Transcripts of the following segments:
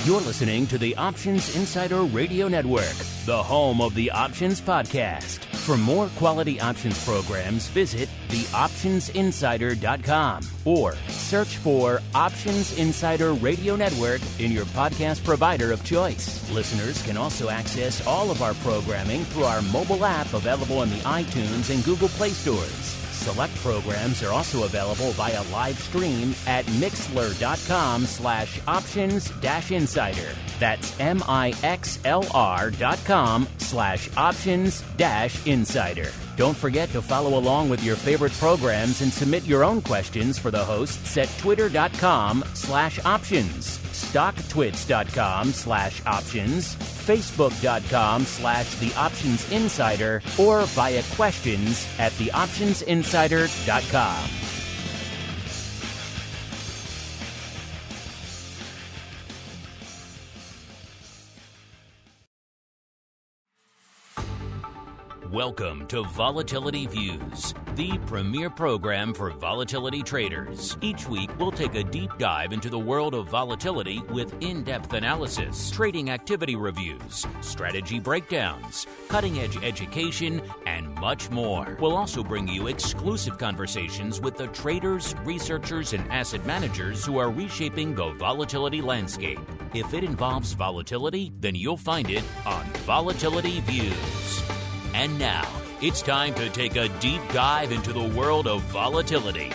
You're listening to the Options Insider Radio Network, the home of the Options Podcast. For more quality options programs, visit theoptionsinsider.com or search for Options Insider Radio Network in your podcast provider of choice. Listeners can also access all of our programming through our mobile app available in the iTunes and Google Play stores. Select programs are also available via live stream at mixlr.com/options-insider. That's mixlr.com/options-insider. Don't forget to follow along with your favorite programs and submit your own questions for the hosts at twitter.com/options, stocktwits.com/options, facebook.com/theoptionsinsider, or via questions at theoptionsinsider.com. Welcome to Volatility Views, the premier program for volatility traders. Each week, we'll take a deep dive into the world of volatility with in-depth analysis, trading activity reviews, strategy breakdowns, cutting-edge education, and much more. We'll also bring you exclusive conversations with the traders, researchers, and asset managers who are reshaping the volatility landscape. If it involves volatility, then you'll find it on Volatility Views. And now, it's time to take a deep dive into the world of volatility.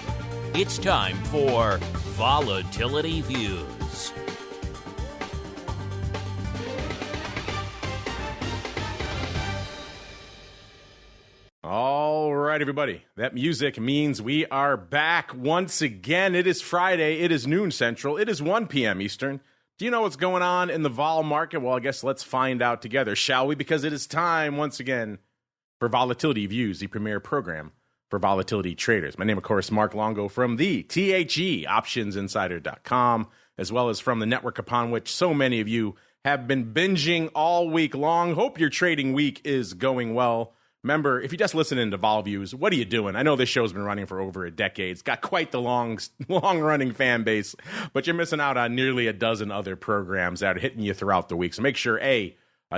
It's time for Volatility Views. All right, everybody. That music means we are back once again. It is Friday. It is noon Central. It is 1 p.m. Eastern. Do you know what's going on in the vol market? Well, I guess let's find out together, shall we? Because it is time once again for Volatility Views, the premier program for volatility traders. My name, of course, Mark Longo from the THE, optionsinsider.com, as well as from the network upon which so many of you have been binging all week long. Hope your trading week is going well. Remember, if you're just listening to Vol Views, what are you doing? I know this show's been running for over a decade. It's got quite the long-running fan base, but you're missing out on nearly a dozen other programs that are hitting you throughout the week. So make sure,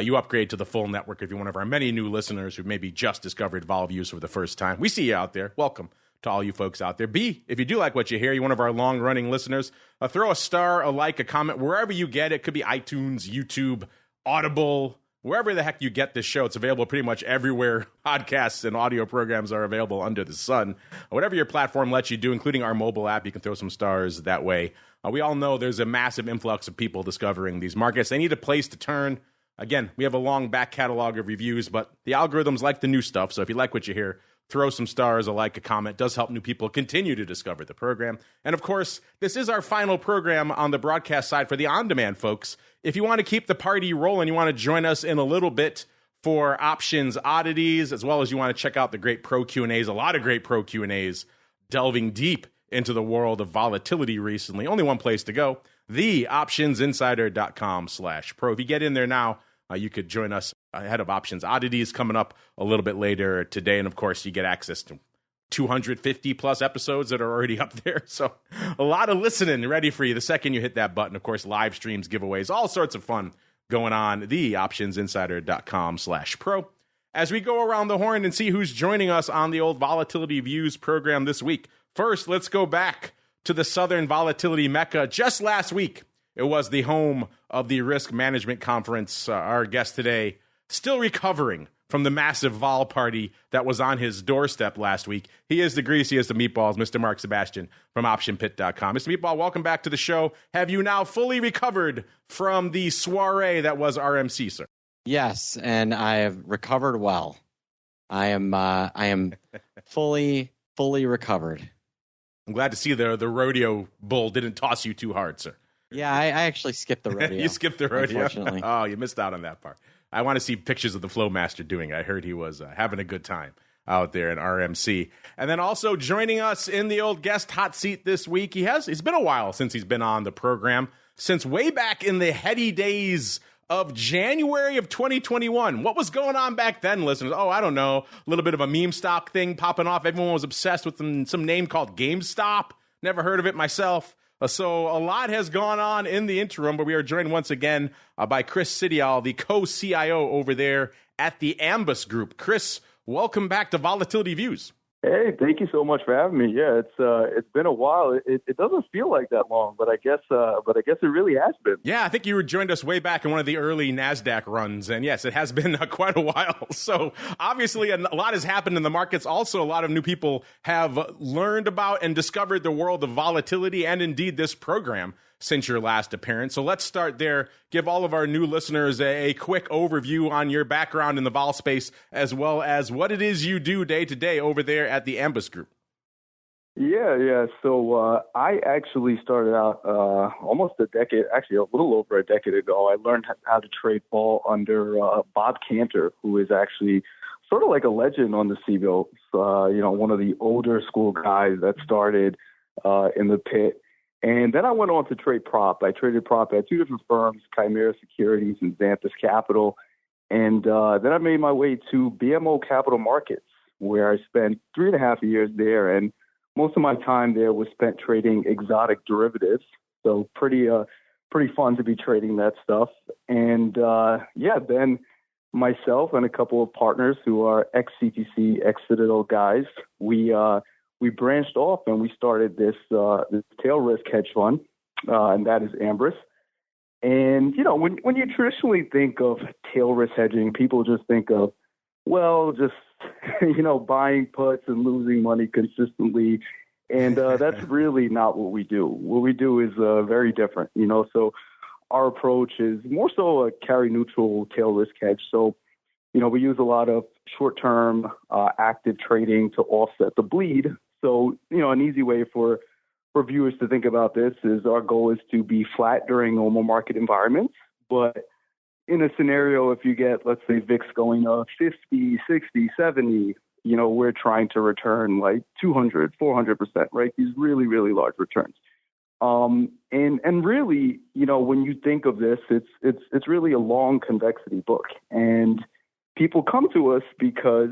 you upgrade to the full network if you're one of our many new listeners who maybe just discovered Vol Views for the first time. We see you out there. Welcome to all you folks out there. B, if you do like what you hear, you're one of our long-running listeners, throw a star, a like, a comment, wherever you get it. It could be iTunes, YouTube, Audible, wherever the heck you get this show. It's available pretty much everywhere podcasts and audio programs are available under the sun. Whatever your platform lets you do, including our mobile app, you can throw some stars that way. We all know there's a massive influx of people discovering these markets. They need a place to turn. Again, we have a long back catalog of reviews, but the algorithms like the new stuff. So if you like what you hear, throw some stars, a like, a comment. It does help new people continue to discover the program. And of course, this is our final program on the broadcast side for the on-demand folks. If you want to keep the party rolling, you want to join us in a little bit for options oddities, as well as you want to check out the great pro Q&As, a lot of great pro Q&As, delving deep into the world of volatility recently. Only one place to go, theoptionsinsider.com/pro. If you get in there now, you could join us ahead of Options Oddities coming up a little bit later today. And, of course, you get access to 250-plus episodes that are already up there. So a lot of listening ready for you the second you hit that button. Of course, live streams, giveaways, all sorts of fun going on. theoptionsinsider.com/pro. As we go around the horn and see who's joining us on the old Volatility Views program this week. First, let's go back to the Southern Volatility Mecca. Just last week, it was the home of the Risk Management Conference. Our guest today, still recovering from the massive vol party that was on his doorstep last week. He is the greasiest of meatballs, Mr. Mark SEBASTIAN from OptionPit.com. Mr. Meatball, welcome back to the show. Have you now fully recovered from the soiree that was RMC, sir? Yes, and I have recovered well. I am fully recovered. I'm glad to see the rodeo bull didn't toss you too hard, sir. Yeah, I actually skipped the rodeo. You skipped the rodeo? Unfortunately. Oh, you missed out on that part. I want to see pictures of the Flowmaster doing it. I heard he was having a good time out there in RMC. And then also joining us in the old guest hot seat this week, it's been a while since he's been on the program, since way back in the heady days of January of 2021. What was going on back then, listeners? Oh, I don't know. A little bit of a meme stock thing popping off. Everyone was obsessed with some name called GameStop. Never heard of it myself. So a lot has gone on in the interim, but we are joined once again by KRIS SIDIAL, the co-CIO over there at the AMBRUS Group. KRIS, welcome back to Volatility Views. Hey, thank you so much for having me. Yeah, it's been a while. It doesn't feel like that long, but I guess it really has been. Yeah, I think you joined us way back in one of the early NASDAQ runs, and yes, it has been quite a while. So obviously, a lot has happened in the markets. Also, a lot of new people have learned about and discovered the world of volatility, and indeed this program since your last appearance. So let's start there. Give all of our new listeners a quick overview on your background in the vol space, as well as what it is you do day to day over there at the AMBRUS Group. Yeah. So I actually started out almost a decade, actually a little over a decade ago. I learned how to trade vol under Bob Cantor, who is actually sort of like a legend on the SEBASTIAN. One of the older school guys that started in the pit. And then I went on to trade prop. I traded prop at two different firms, Chimera Securities and Xanthus Capital. And then I made my way to BMO Capital Markets, where I spent 3.5 years there. And most of my time there was spent trading exotic derivatives. So pretty fun to be trading that stuff. And then myself and a couple of partners who are ex-CTC, ex-Citadel guys, we branched off and we started this TAILRISK hedge fund, and that is AMBRUS. And, when you traditionally think of tail risk hedging, people just think of, buying puts and losing money consistently. And that's really not what we do. What we do is very different, So our approach is more so a carry neutral tail risk hedge. So, we use a lot of short-term active trading to offset the bleed. So, an easy way for viewers to think about this is our goal is to be flat during normal market environments. But in a scenario, if you get, let's say, VIX going up 50, 60, 70, we're trying to return like 200, 400%, right? These really, really large returns. And really, when you think of this, it's really a long convexity book. And people come to us because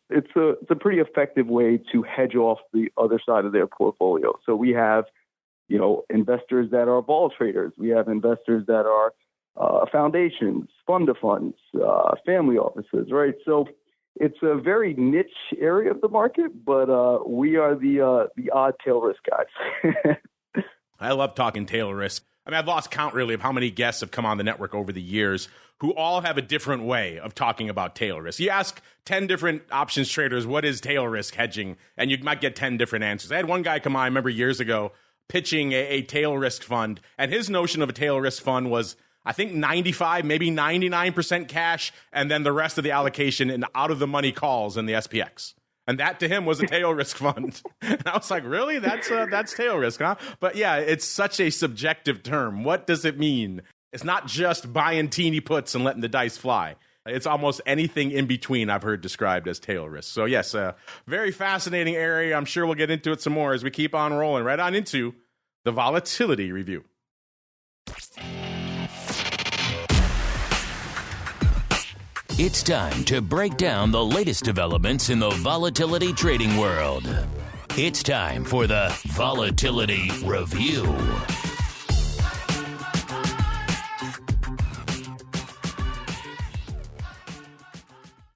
it's a pretty effective way to hedge off the other side of their portfolio. So we have, investors that are vol traders. We have investors that are foundations, fund of funds, family offices, right? So it's a very niche area of the market, but we are the odd tail risk guys. I love talking tail risk. I mean, I've lost count really of how many guests have come on the network over the years who all have a different way of talking about tail risk. You ask 10 different options traders, what is tail risk hedging? And you might get 10 different answers. I had one guy come on, I remember years ago, pitching a tail risk fund. And his notion of a tail risk fund was, I think, 95, maybe 99% cash, and then the rest of the allocation in out of the money calls in the SPX. And that to him was a tail risk fund. And I was like, really? That's tail risk, huh? But yeah, it's such a subjective term. What does it mean? It's not just buying teeny puts and letting the dice fly. It's almost anything in between I've heard described as tail risk. So yes, a very fascinating area. I'm sure we'll get into it some more as we keep on rolling right on into the volatility review. It's time to break down the latest developments in the volatility trading world. It's time for the Volatility Review.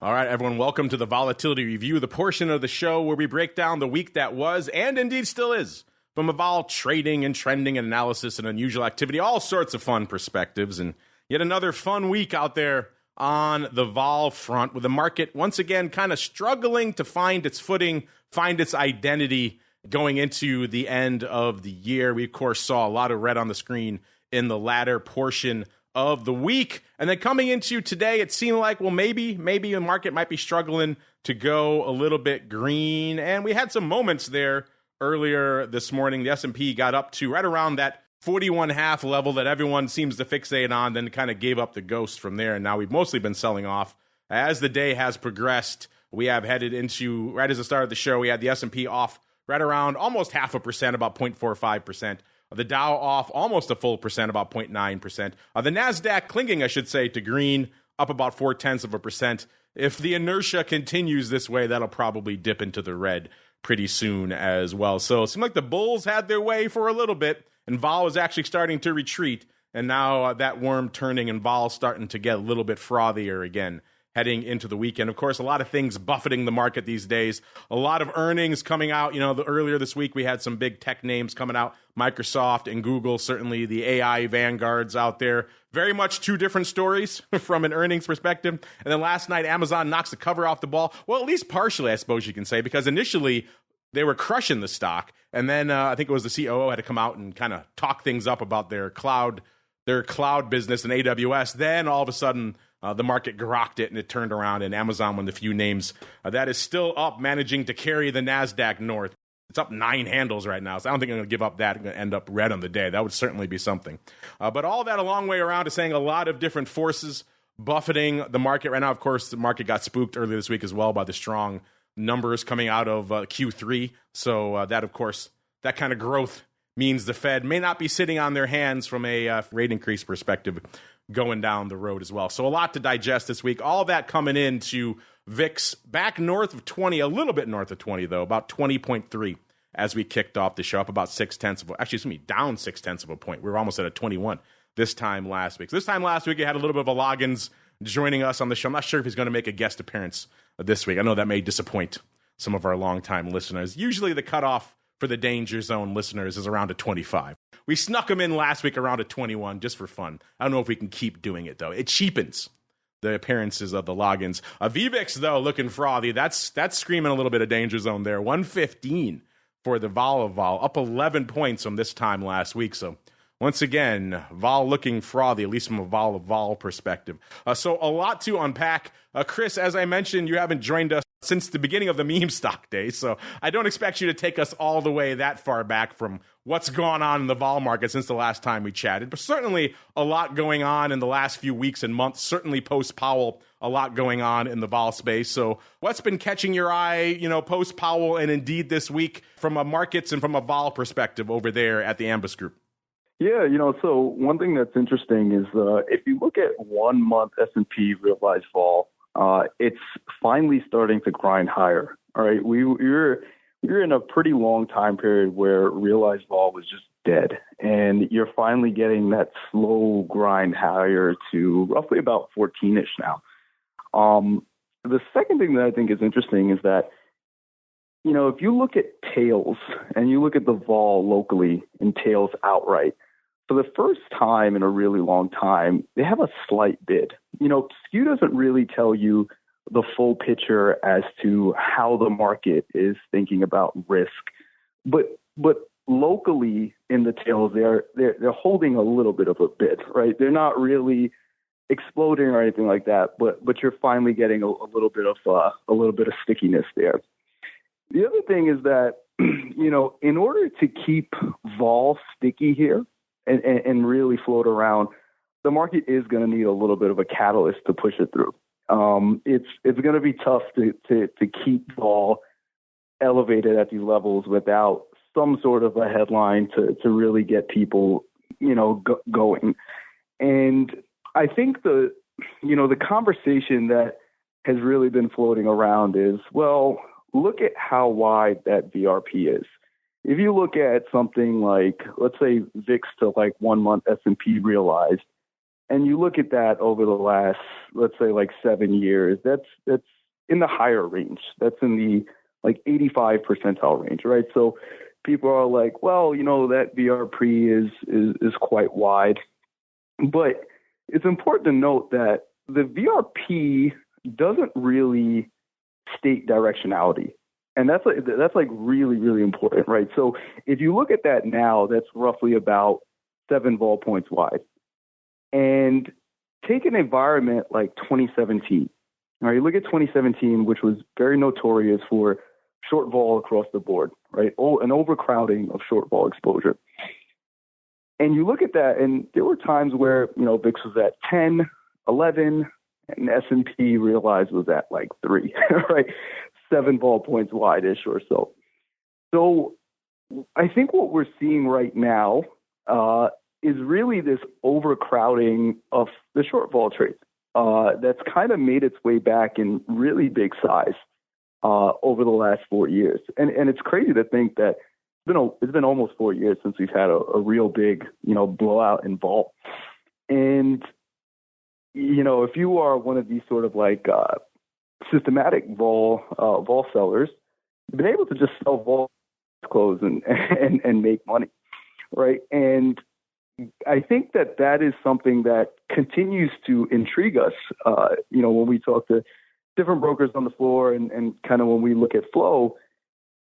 All right, everyone, welcome to the Volatility Review, the portion of the show where we break down the week that was and indeed still is from a vol trading and trending and analysis and unusual activity, all sorts of fun perspectives, and yet another fun week out there on the vol front, with the market once again kind of struggling to find its footing, find its identity going into the end of the year. We, of course, saw a lot of red on the screen in the latter portion of the week. And then coming into today, it seemed like, well, maybe the market might be struggling to go a little bit green. And we had some moments there earlier this morning. The S&P got up to right around that 41.5 level that everyone seems to fixate on, then kind of gave up the ghost from there. And now we've mostly been selling off. As the day has progressed, we have headed into, right as the start of the show, we had the S&P off right around almost 0.5%, about 0.45%. The Dow off almost a full percent, about 0.9%. The NASDAQ clinging, I should say, to green, up about 0.4%. If the inertia continues this way, that'll probably dip into the red pretty soon as well. So it seemed like the bulls had their way for a little bit, and vol was actually starting to retreat. And now that worm turning and vol starting to get a little bit frothier again heading into the weekend. Of course, a lot of things buffeting the market these days. A lot of earnings coming out. Earlier this week, we had some big tech names coming out. Microsoft and Google, certainly the AI vanguards out there. Very much two different stories from an earnings perspective. And then last night, Amazon knocks the cover off the ball. Well, at least partially, I suppose you can say, because initially they were crushing the stock. And then I think it was the COO had to come out and kind of talk things up about their cloud business in AWS. Then all of a sudden, the market grokked it and it turned around, and Amazon, one of the few names that is still up, managing to carry the NASDAQ north. It's up 9 handles right now, so I don't think I'm going to give up that. I'm going to end up red on the day. That would certainly be something. But all that a long way around to saying a lot of different forces buffeting the market right now. Of course, the market got spooked earlier this week as well by the strong numbers coming out of Q3. So that, of course, that kind of growth means the Fed may not be sitting on their hands from a rate increase perspective going down the road as well. So a lot to digest this week. All that coming into VIX back north of 20, a little bit north of 20, though, about 20.3 as we kicked off the show, up about 0.6, down 0.6 of a point. We were almost at a 21 this time last week. So this time last week, you had a little bit of a Loggins joining us on the show. I'm not sure if he's going to make a guest appearance this week. I know that may disappoint some of our longtime listeners. Usually the cutoff for the Danger Zone listeners is around a 25. We snuck him in last week around a 21 just for fun. I don't know if we can keep doing it, though. It cheapens the appearances of the Loggins. VVIX, though, looking frothy. That's screaming a little bit of Danger Zone there. 115 for the vol, up 11 points from this time last week. So once again, vol looking frothy, at least from a vol perspective. So a lot to unpack. Kris, as I mentioned, you haven't joined us since the beginning of the meme stock day, so I don't expect you to take us all the way that far back from what's gone on in the vol market since the last time we chatted. But certainly a lot going on in the last few weeks and months, certainly post-Powell, a lot going on in the vol space. So what's been catching your eye, post-Powell and indeed this week from a markets and from a vol perspective over there at the AMBRUS Group? Yeah, so one thing that's interesting is if you look at 1 month S&P realized vol, it's finally starting to grind higher. All right, we were in a pretty long time period where realized vol was just dead, and you're finally getting that slow grind higher to roughly about 14-ish now. The second thing that I think is interesting is that, if you look at tails and you look at the vol locally and tails outright, for the first time in a really long time, they have a slight bid. SKEW doesn't really tell you the full picture as to how the market is thinking about risk, but locally in the tails, they're holding a little bit of a bid, right? They're not really exploding or anything like that, but you're finally getting a little bit of stickiness there. The other thing is that in order to keep vol sticky here and really float around, the market is going to need a little bit of a catalyst to push it through. It's going to be tough to keep vol elevated at these levels without some sort of a headline to really get people, going. And I think the conversation that has really been floating around is, well, look at how wide that VRP is. If you look at something like, let's say, VIX to 1 month S&P realized, and you look at that over the last, let's say, 7 years, that's in the higher range. That's in the 85 percentile range, right? So people are like, well, that VRP is quite wide. But it's important to note that the VRP doesn't really state directionality. And that's really, really important, right? So if you look at that now, that's roughly about 7 vol points wide. And take an environment like 2017. All right, you look at 2017, which was very notorious for short vol across the board, right? An overcrowding of short vol exposure. And you look at that, and there were times where, VIX was at 10, 11, and S&P realized was at 3, right? 7 vol points wide-ish or so. So I think what we're seeing right now is really this overcrowding of the short vol trades that's kind of made its way back in really big size. over the last 4 years. And it's crazy to think that it's been almost 4 years since we've had a real big, blowout in vol. And, if you are one of these sort of like systematic vol sellers, you've been able to just sell vol close and make money, right? And I think that is something that continues to intrigue us, when we talk to different brokers on the floor and kind of when we look at flow,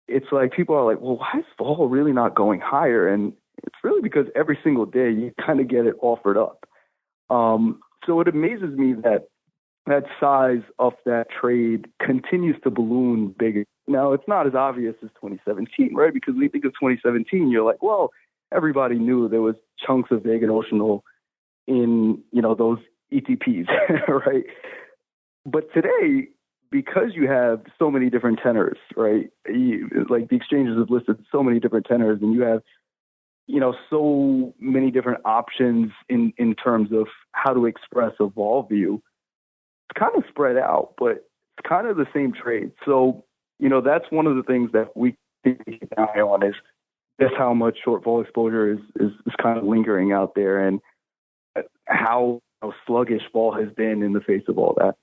it's like people are like, well, why is vol really not going higher? And it's really because every single day you kind of get it offered up. So it amazes me that size of that trade continues to balloon bigger. Now, it's not as obvious as 2017, right? Because when you think of 2017, you're like, well, everybody knew there was chunks of vega notional in, those ETPs, right? But today, because you have so many different tenors, right? Like the exchanges have listed so many different tenors, and you have, so many different options in terms of how to express a vol view. It's kind of spread out, but it's kind of the same trade. So, that's one of the things that we keep an eye on is just how much short vol exposure is kind of lingering out there, and how sluggish vol has been in the face of all that.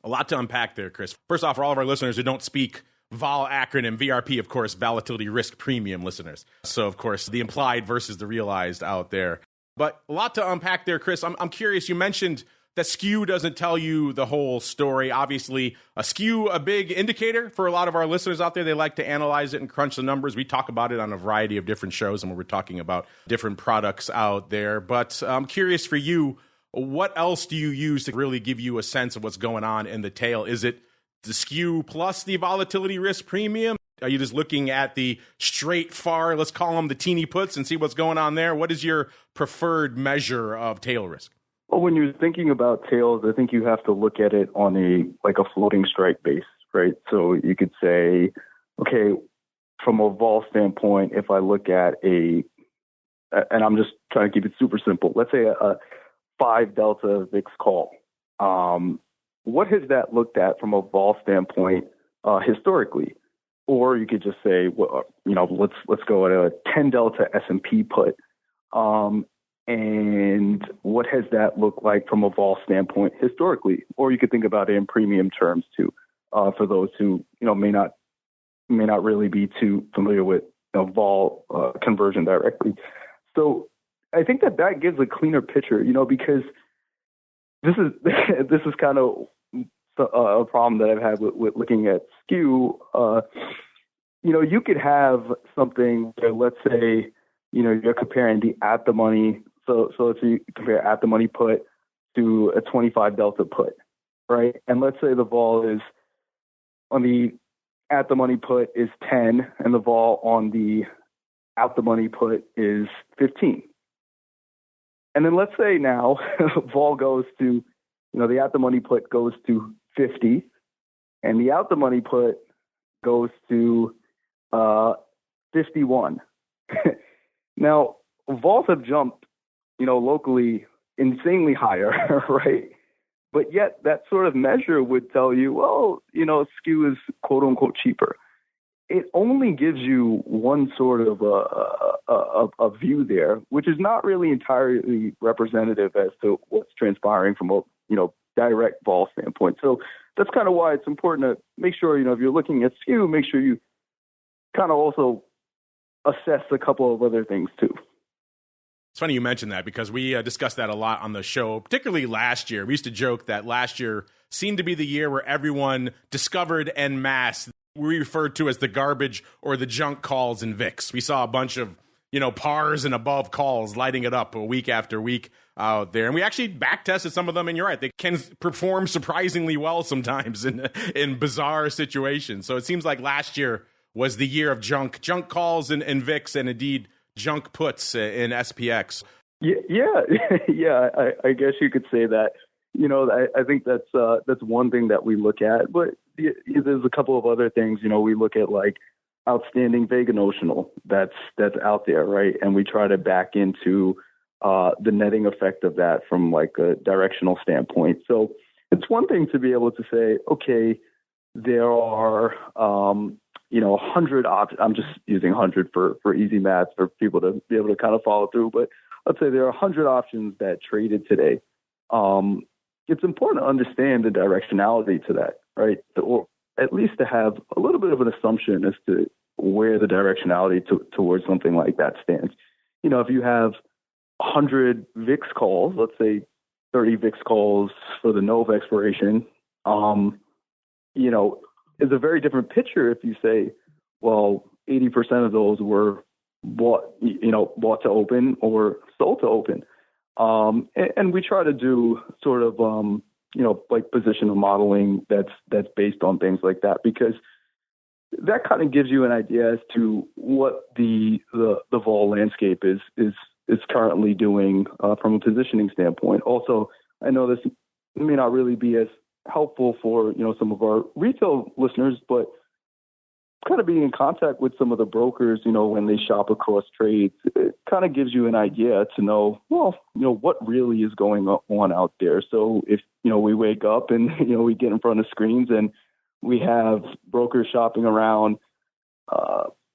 A lot to unpack there, Kris. First off, for all of our listeners who don't speak vol acronym, VRP, of course, Volatility Risk Premium listeners. So, of course, the implied versus the realized out there. But a lot to unpack there, Kris. I'm curious, you mentioned that SKEW doesn't tell you the whole story. Obviously, a SKEW, a big indicator for a lot of our listeners out there. They like to analyze it and crunch the numbers. We talk about it on a variety of different shows, and we're talking about different products out there. But I'm curious for you, what else do you use to really give you a sense of what's going on in the tail? Is it the SKEW plus the volatility risk premium? Are you just looking at the straight far, let's call them the teeny puts, and see what's going on there? What is your preferred measure of tail risk? Well, when you're thinking about tails, I think you have to look at it on a floating strike base, right? So you could say, okay, from a vol standpoint, if I look at and I'm just trying to keep it super simple, let's say a 5 delta VIX call. What has that looked at from a vol standpoint historically? Or you could just say, well, let's go at a 10 delta S&P put. And what has that looked like from a vol standpoint historically? Or you could think about it in premium terms too, for those who may not really be too familiar with vol conversion directly. So I think that gives a cleaner picture, because this is kind of a problem that I've had with looking at SKEW. You could have something where, let's say, you're comparing the at the money. So let's say you compare at the money put to a 25 delta put, right? And let's say the vol is on the at the money put is 10, and the vol on the out the money put is 15. And then let's say now vol goes to, the at the money put goes to 50, and the out the money put goes to 51. Now, vols have jumped, locally insanely higher, right? But yet that sort of measure would tell you, well, SKEW is quote unquote cheaper. It only gives you one sort of a view there, which is not really entirely representative as to what's transpiring from a direct vol standpoint. So that's kind of why it's important to make sure, if you're looking at SKEW, make sure you kind of also assess a couple of other things too. It's funny you mentioned that because we discussed that a lot on the show, particularly last year. We used to joke that last year seemed to be the year where everyone discovered en masse we referred to as the garbage or the junk calls in VIX. We saw a bunch of, pars and above calls lighting it up week after week out there. And we actually back tested some of them, and you're right, they can perform surprisingly well sometimes in bizarre situations. So it seems like last year was the year of junk calls in VIX, and indeed junk puts in SPX. Yeah. I guess you could say that. I think that's one thing that we look at, but there's a couple of other things. We look at like outstanding vega notional that's out there, right? And we try to back into the netting effect of that from like a directional standpoint. So it's one thing to be able to say, okay, there are, 100 options. I'm just using 100 for easy math for people to be able to kind of follow through. But let's say there are 100 options that traded today. It's important to understand the directionality to that, right? Or at least to have a little bit of an assumption as to where the directionality towards something like that stands. If you have 100 VIX calls, let's say 30 VIX calls for the NOVA expiration, is a very different picture if you say, well, 80% of those were bought to open or sold to open. And we try to do sort of, like positional modeling that's based on things like that, because that kind of gives you an idea as to what the vol landscape is currently doing from a positioning standpoint. Also, I know this may not really be as helpful for some of our retail listeners, but kind of being in contact with some of the brokers, when they shop across trades, it kind of gives you an idea to know, what really is going on out there. So if, we wake up and, we get in front of screens and we have brokers shopping around,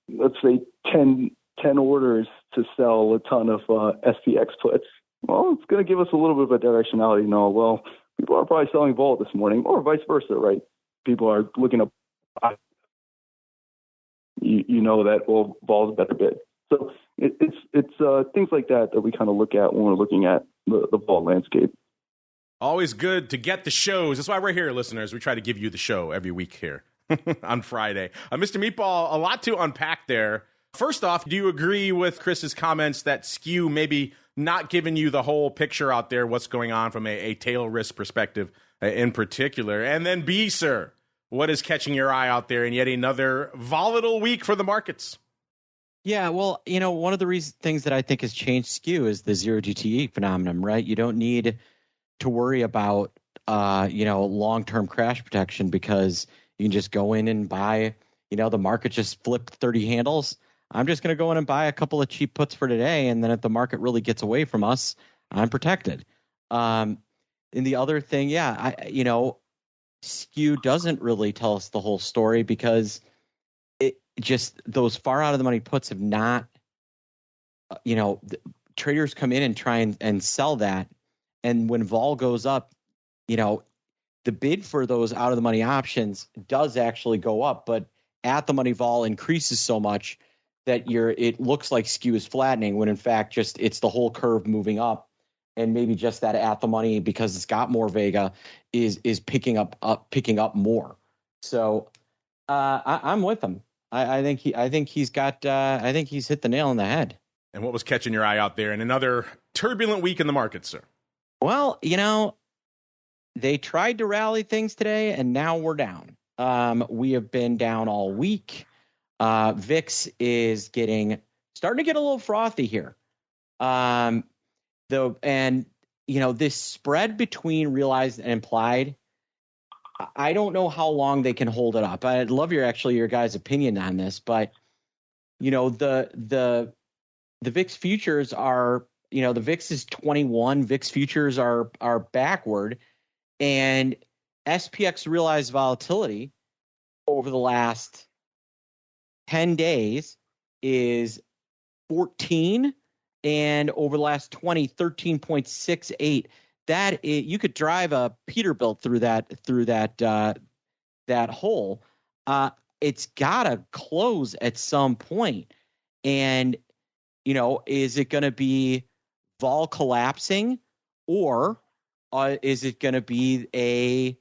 let's say 10 orders to sell a ton of SPX puts, well, it's going to give us a little bit of a directionality. People are probably selling vol this morning, or vice versa, right? People are looking up, that, well, vol is a better bid. So it's things like that we kind of look at when we're looking at the vol landscape. Always good to get the shows. That's why we're here, listeners. We try to give you the show every week here on Friday. Mr. Meatball, a lot to unpack there. First off, do you agree with Chris's comments that SKEW maybe not giving you the whole picture out there, what's going on from a tail risk perspective in particular? And then B, sir, what is catching your eye out there in yet another volatile week for the markets? Yeah, well, one of the things that I think has changed SKEW is the zero GTE phenomenon, right? You don't need to worry about, long-term crash protection, because you can just go in and buy, the market just flipped 30 handles. I'm just going to go in and buy a couple of cheap puts for today, and then if the market really gets away from us, I'm protected. And the other thing, SKEW doesn't really tell us the whole story, because it just, those far out of the money puts have not, traders come in and try and sell that. And when vol goes up, the bid for those out of the money options does actually go up, but at the money vol increases so much that it looks like SKEW is flattening, when in fact it's the whole curve moving up, and maybe just that at the money, because it's got more vega, is picking up more. So I'm with him. I think he's hit the nail on the head. And what was catching your eye out there in another turbulent week in the market, sir? Well, they tried to rally things today, and now we're down. We have been down all week. VIX is starting to get a little frothy here. This spread between realized and implied, I don't know how long they can hold it up. I'd love your guys' opinion on this, but the VIX futures are, the VIX is 21. VIX futures are backward, and SPX realized volatility over the last 10 days is 14, and over the last 20, 13.68. That you could drive a Peterbilt through that hole. It's got to close at some point. And, is it going to be vol collapsing, or is it going to be a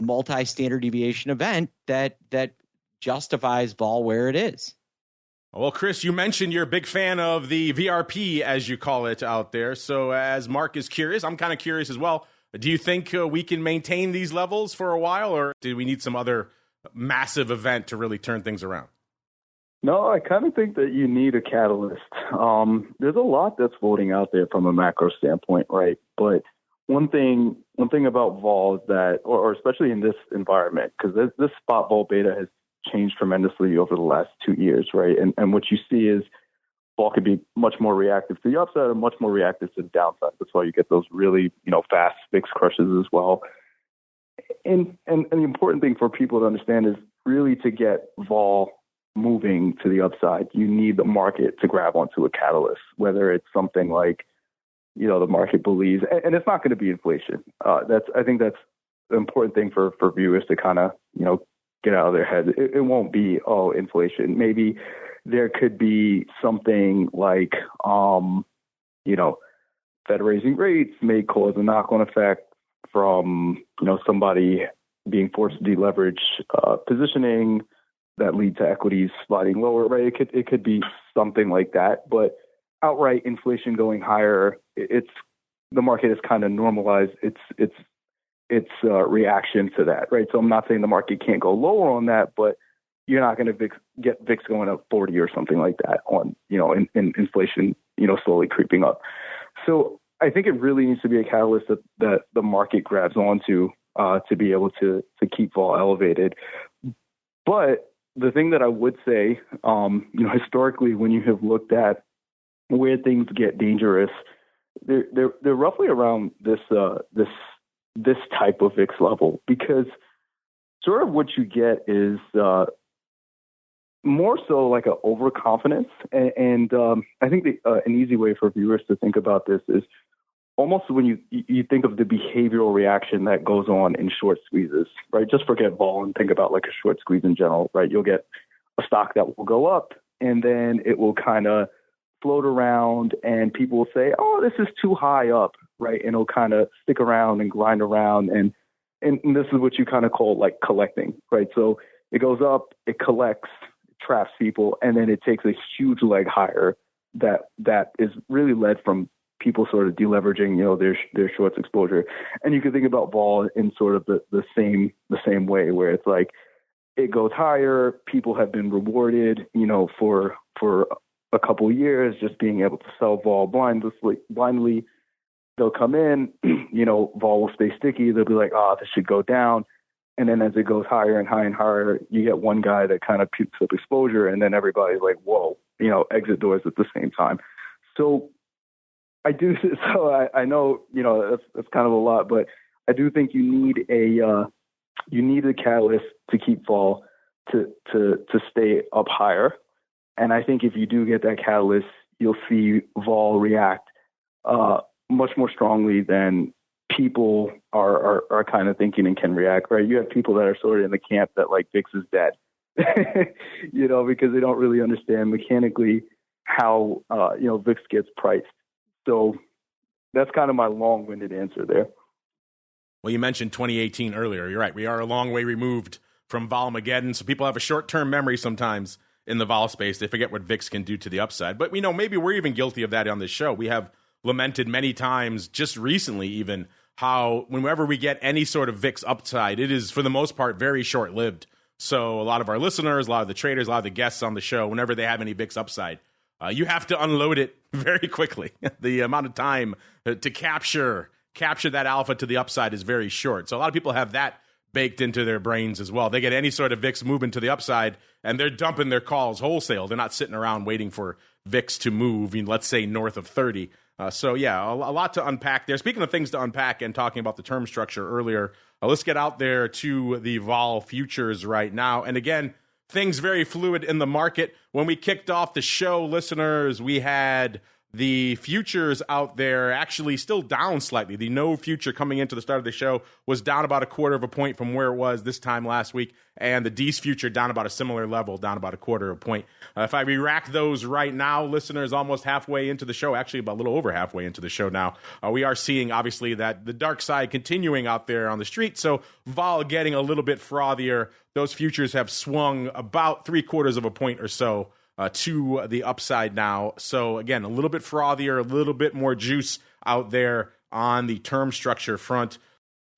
multi-standard deviation event that justifies vol where it is? Well, Chris, you mentioned you're a big fan of the VRP, as you call it out there. So as Mark is curious, I'm kind of curious as well. Do you think we can maintain these levels for a while, or do we need some other massive event to really turn things around? No, I kind of think that you need a catalyst. There's a lot that's floating out there from a macro standpoint, right? But one thing about vol is that, or especially in this environment, because this spot vol beta has changed tremendously over the last 2 years, right? And what you see is vol could be much more reactive to the upside and much more reactive to the downside. That's why you get those really, fast VIX crushes as well. And the important thing for people to understand is really to get vol moving to the upside, you need the market to grab onto a catalyst, whether it's something like, the market believes, and it's not going to be inflation. I think that's the important thing for viewers to kind of, get out of their heads. It won't be, inflation. Maybe there could be something like, Fed raising rates may cause a knock-on effect from, somebody being forced to deleverage positioning that lead to equities sliding lower, right? It could be something like that, but outright inflation going higher, the market is kind of normalized its reaction to that, right? So I'm not saying the market can't go lower on that, but you're not going to get VIX going up 40 or something like that on, in inflation, slowly creeping up. So I think it really needs to be a catalyst that the market grabs onto to be able to keep vol elevated. But the thing that I would say, historically, when you have looked at where things get dangerous, they're roughly around this type of VIX level, because sort of what you get is more so like an overconfidence. And I think an easy way for viewers to think about this is almost when you think of the behavioral reaction that goes on in short squeezes, right? Just forget vol and think about like a short squeeze in general, right? You'll get a stock that will go up and then it will kind of float around and people will say, oh, this is too high up, right? And it'll kind of stick around and grind around. And this is what you kind of call like collecting, right? So it goes up, it collects, it traps people, and then it takes a huge leg higher that is really led from people sort of deleveraging, their shorts exposure. And you can think about vol in sort of the same way, where it's like it goes higher, people have been rewarded, for a couple of years, just being able to sell vol blindly. They'll come in, vol will stay sticky. They'll be like, this should go down. And then as it goes higher and higher and higher, you get one guy that kind of pukes up exposure, and then everybody's like, whoa, exit doors at the same time. So I know, that's kind of a lot, but I do think you need a catalyst to keep vol to stay up higher. And I think if you do get that catalyst, you'll see vol react much more strongly than people are kind of thinking and can react, right? You have people that are sort of in the camp that like VIX is dead, because they don't really understand mechanically how, VIX gets priced. So that's kind of my long-winded answer there. Well, you mentioned 2018 earlier. You're right. We are a long way removed from Volmageddon, so people have a short-term memory sometimes in the vol space. They forget what VIX can do to the upside. But we know maybe we're even guilty of that on this show. We have lamented many times, just recently even, how whenever we get any sort of VIX upside, it is for the most part very short-lived. So a lot of our listeners, a lot of the traders, a lot of the guests on the show, whenever they have any VIX upside, you have to unload it very quickly. The amount of time to capture that alpha to the upside is very short. So a lot of people have that baked into their brains as well. They get any sort of VIX movement to the upside, and they're dumping their calls wholesale. They're not sitting around waiting for VIX to move, let's say north of 30. So yeah, a lot to unpack there. Speaking of things to unpack and talking about the term structure earlier, let's get out there to the vol futures right now. And again, things very fluid in the market. When we kicked off the show, listeners, we had the futures out there actually still down slightly. The no future coming into the start of the show was down about 1/4 point from where it was this time last week, and the D's future down about a similar level, down about 1/4 point. If I re-rack those right now, listeners, almost halfway into the show, actually about a little over halfway into the show now, we are seeing obviously that the dark side continuing out there on the street, so vol getting a little bit frothier. Those futures have swung about 3/4 point or so to the upside now. So again, a little bit frothier, a little bit more juice out there on the term structure front.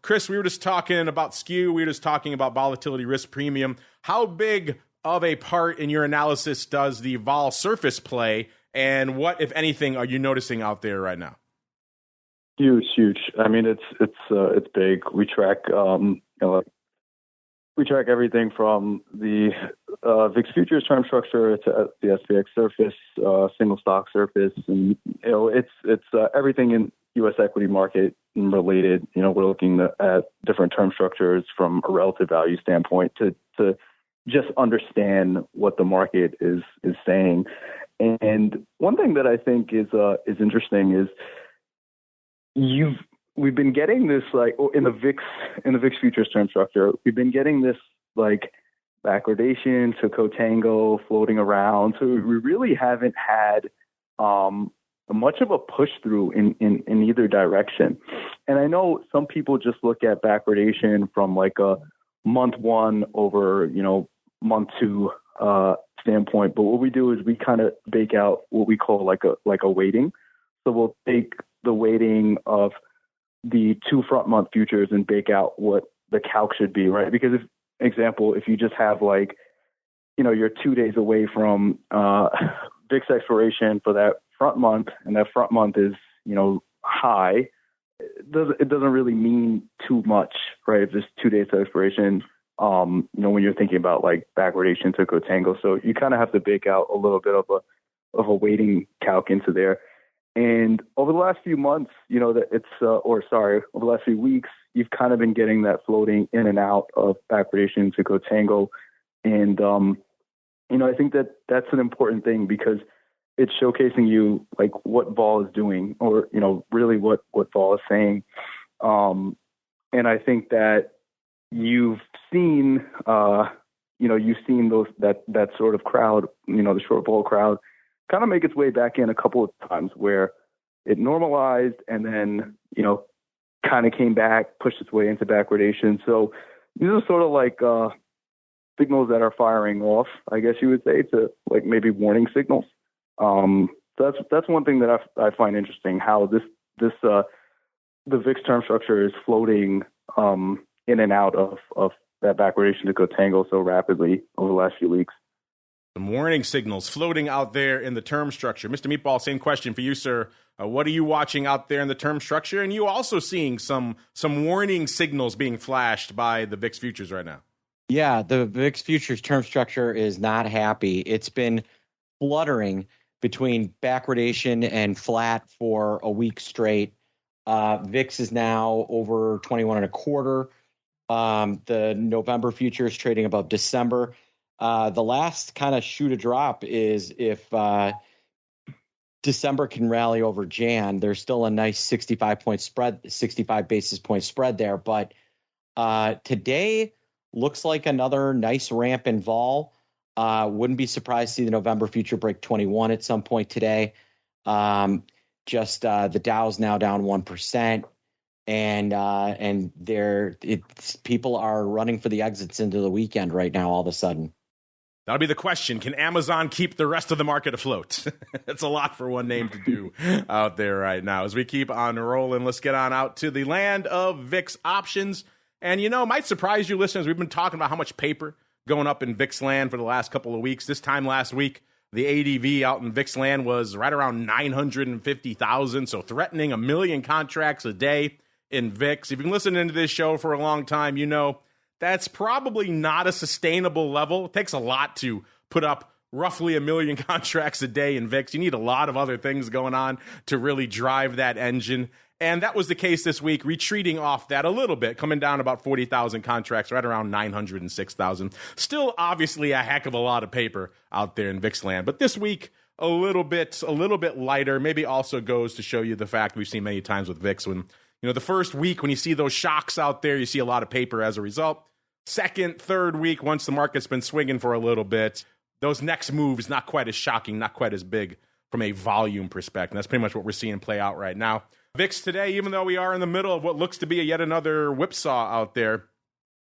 Kris, we were just talking about SKEW. We were just talking about volatility risk premium. How big of a part in your analysis does the vol surface play, and what, if anything, are you noticing out there right now? Huge. I mean, it's big. We track, we track everything from the VIX futures term structure to the SVIX surface, single stock surface, and it's everything in U.S. equity market related. We're looking at different term structures from a relative value standpoint to just understand what the market is saying. And one thing that I think is interesting is we've been getting this in the VIX futures term structure, we've been getting this backwardation to contango floating around. So we really haven't had much of a push through in either direction. And I know some people just look at backwardation from a month one over, month two standpoint. But what we do is we kind of bake out what we call a weighting. So we'll take the weighting of the 2 front month futures and bake out what the calc should be, right? Because if you just have you're 2 days away from VIX expiration for that front month, and that front month is, high, it doesn't really mean too much, right? If there's 2 days to expiration, when you're thinking about backwardation to contango. So you kind of have to bake out a little bit of a weighting calc into there. And over the last few months, over the last few weeks, you've kind of been getting that floating in and out of backwardation to contango. And, I think that that's an important thing because it's showcasing you what vol is doing or, really what vol is saying. And I think that you've seen that sort of crowd, the short vol crowd kind of make its way back in a couple of times where it normalized and then, kind of came back, pushed its way into backwardation. So these are sort of signals that are firing off, I guess you would say, to maybe warning signals. So that's one thing that I find interesting, how the VIX term structure is floating in and out of that backwardation to contango so rapidly over the last few weeks. Some warning signals floating out there in the term structure. Mr. Meatball, same question for you, sir. What are you watching out there in the term structure? And you also seeing some warning signals being flashed by the VIX futures right now? Yeah, the VIX futures term structure is not happy. It's been fluttering between backwardation and flat for a week straight. VIX is now over 21.25. The November futures trading above December. The last kind of shoe to drop is if December can rally over Jan. There's still a nice 65 basis point spread there. But today looks like another nice ramp in vol. Wouldn't be surprised to see the November future break 21 at some point today. The Dow's now down 1%. And people are running for the exits into the weekend right now all of a sudden. That'll be the question. Can Amazon keep the rest of the market afloat? That's a lot for one name to do out there right now. As we keep on rolling, let's get on out to the land of VIX options. And, might surprise you listeners, we've been talking about how much paper going up in VIX land for the last couple of weeks. This time last week, the ADV out in VIX land was right around 950,000, so threatening 1 million contracts a day in VIX. If you've been listening to this show for a long time, that's probably not a sustainable level. It takes a lot to put up roughly 1 million contracts a day in VIX. You need a lot of other things going on to really drive that engine. And that was the case this week, retreating off that a little bit, coming down about 40,000 contracts, right around 906,000. Still, obviously, a heck of a lot of paper out there in VIX land. But this week, a little bit lighter. Maybe also goes to show you the fact we've seen many times with VIX when, the first week when you see those shocks out there, you see a lot of paper as a result. Second, third week, once the market's been swinging for a little bit, those next moves not quite as shocking, not quite as big from a volume perspective. That's pretty much what we're seeing play out right now. VIX today, even though we are in the middle of what looks to be yet another whipsaw out there,